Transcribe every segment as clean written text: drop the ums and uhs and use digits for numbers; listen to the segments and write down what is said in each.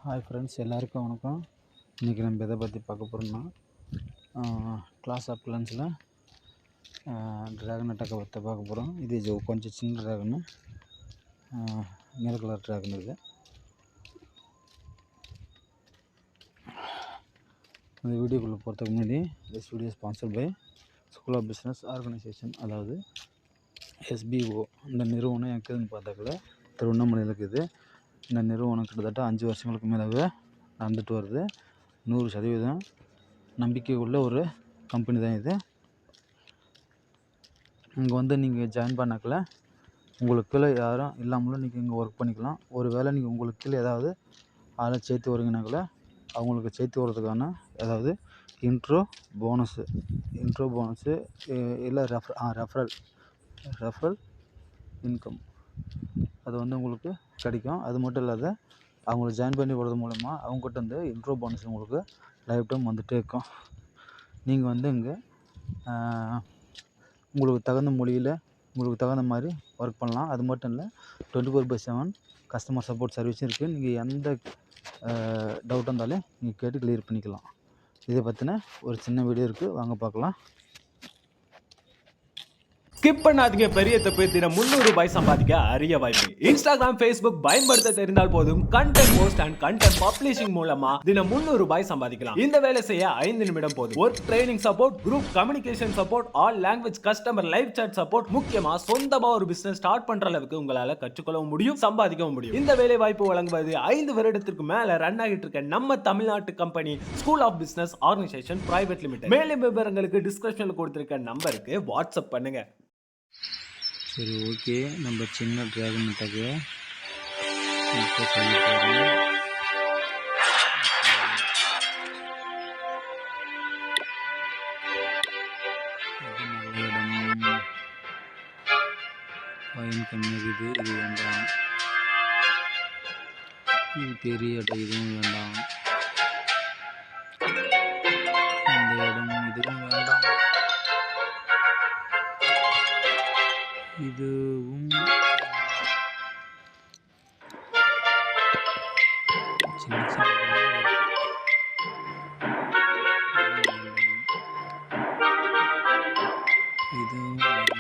Hi friends, எல்லாருக்கும் வணக்கம். இன்றைக்கி நம்ம எதை பற்றி பார்க்க போகிறோம்னா கிளாஸ் ஆஃப் கிளான்ஸில் ட்ராகன் அட்டாக்கை பற்றி பார்க்க போகிறோம். இது கொஞ்சம் சின்ன ட்ராகனு, நீல கலர் ட்ராகன். இது இந்த வீடியோக்குள்ளே போகிறதுக்கு முன்னாடி this video sponsored by school of business organisation, அதாவது SBO. இந்த நிறுவனம் எங்கேன்னு பார்த்தாக்கல திருவண்ணாமலையில் இருக்குது. இந்த நிறுவனம் கிட்டத்தட்ட 5 வருஷங்களுக்கு மேலாக நடந்துட்டு வருது. 100% நம்பிக்கை உள்ள ஒரு கம்பெனி தான் இது. இங்கே நீங்கள் ஜாயின் பண்ணாக்கல உங்களுக்கு கீழே யாரும் இல்லாமலும் நீங்கள் இங்கே ஒர்க் பண்ணிக்கலாம். ஒரு வேளை நீங்கள் உங்களுக்கு கீழே ஏதாவது ஆளை சேர்த்து வரீங்கனாக்கல அவங்களுக்கு சேர்த்து வர்றதுக்கான ஏதாவது இன்ட்ரோ போனஸு இல்லை ரெஃபரல் இன்கம் அது உங்களுக்கு கிடைக்கும். அது மட்டும் இல்லாத அவங்கள ஜாயின் பண்ணி விடுறது மூலமா அவங்ககிட்ட இன்ட்ரோ போனஸ் உங்களுக்கு லைஃப் டைம் வந்துகிட்டே இருக்கும். நீங்கள் இங்கே உங்களுக்கு தகுந்த மொழியில் உங்களுக்கு தகுந்த மாதிரி ஒர்க் பண்ணலாம். அது மட்டும் இல்லை 24/7 கஸ்டமர் சப்போர்ட் சர்வீஸும் இருக்குது. நீங்கள் எந்த டவுட் இருந்தாலும் நீங்கள் கேட்டு கிளியர் பண்ணிக்கலாம். இதை பற்றின ஒரு சின்ன வீடியோ இருக்குது, வாங்க பார்க்கலாம். ஸ்கிப் பண்ணாதீங்க. பெரிய தப்பு. தினம் 300 ரூபாய் சம்பாதிக்க அரிய வாய்ப்பு. இன்ஸ்டாகிராம், ஃபேஸ்புக் பயன்படுத்த தெரிந்தால் போதும் content post and content publishing மூலமா தினம் 300 ரூபாய் சம்பாதிக்கலாம். இந்த வேலை செய்ய 5 நிமிடம் போதும். Work training support, group communication support, all language customer live chat support, முக்கியமா சொந்தமா ஒரு பிசினஸ் ஸ்டார்ட் பண்ற அளவுக்கு உங்களால கற்றுக்கொள்ளவும் முடியும், சம்பாதிக்கவும் முடியும். இந்த வேலை வாய்ப்பு வழங்குவது 5 வருடத்திற்கு மேல ரன் ஆகிட்டு இருக்க நம்ம தமிழ்நாட்டு company school of business organisation private limited. மேலும் விவரங்களுக்கு டிஸ்கிரிப்ஷன்ல கொடுத்திருக்க நம்பருக்கு வாட்ஸ்அப் பண்ணுங்க. சரி, ஓகே. நம்ம சின்ன ட்ராகன் அட்டாக்கு இப்போ சொல்ல போகிறோம். நல்ல இடம், பயன் கம்மியாகுது, இது வேண்டாம். இது பெரிய இடம், இதுவும் வேண்டாம். இந்த இடம், இதுவும் வேண்டாம். இதுவும் சின்ன சின்ன இதுவும் வேண்டாம்.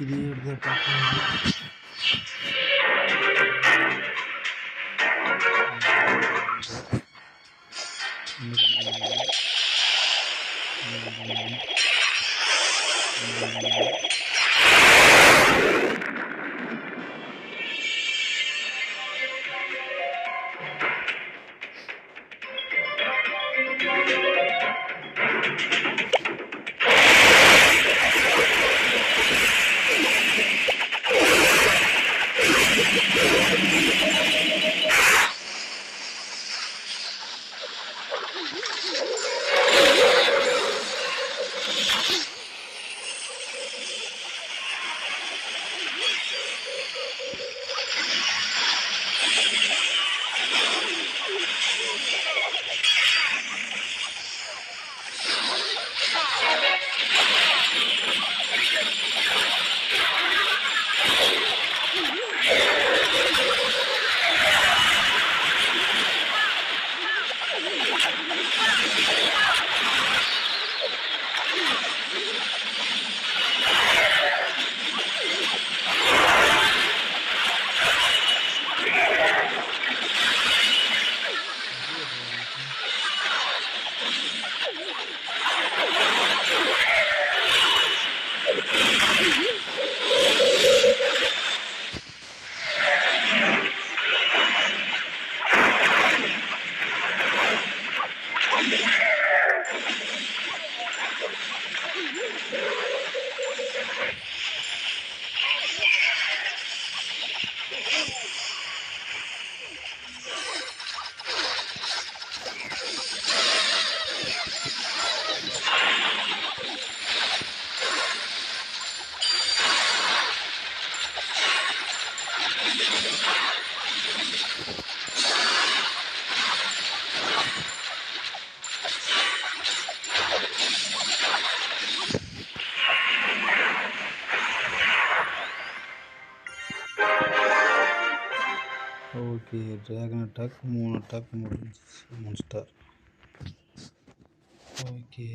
இது எடுத்து பார்க்கலாம். ஓகே, ட்ராகன் அட்டாக் 3 அட்டாக் முடிஞ்சிச்சு, 3 ஸ்டார். ஓகே.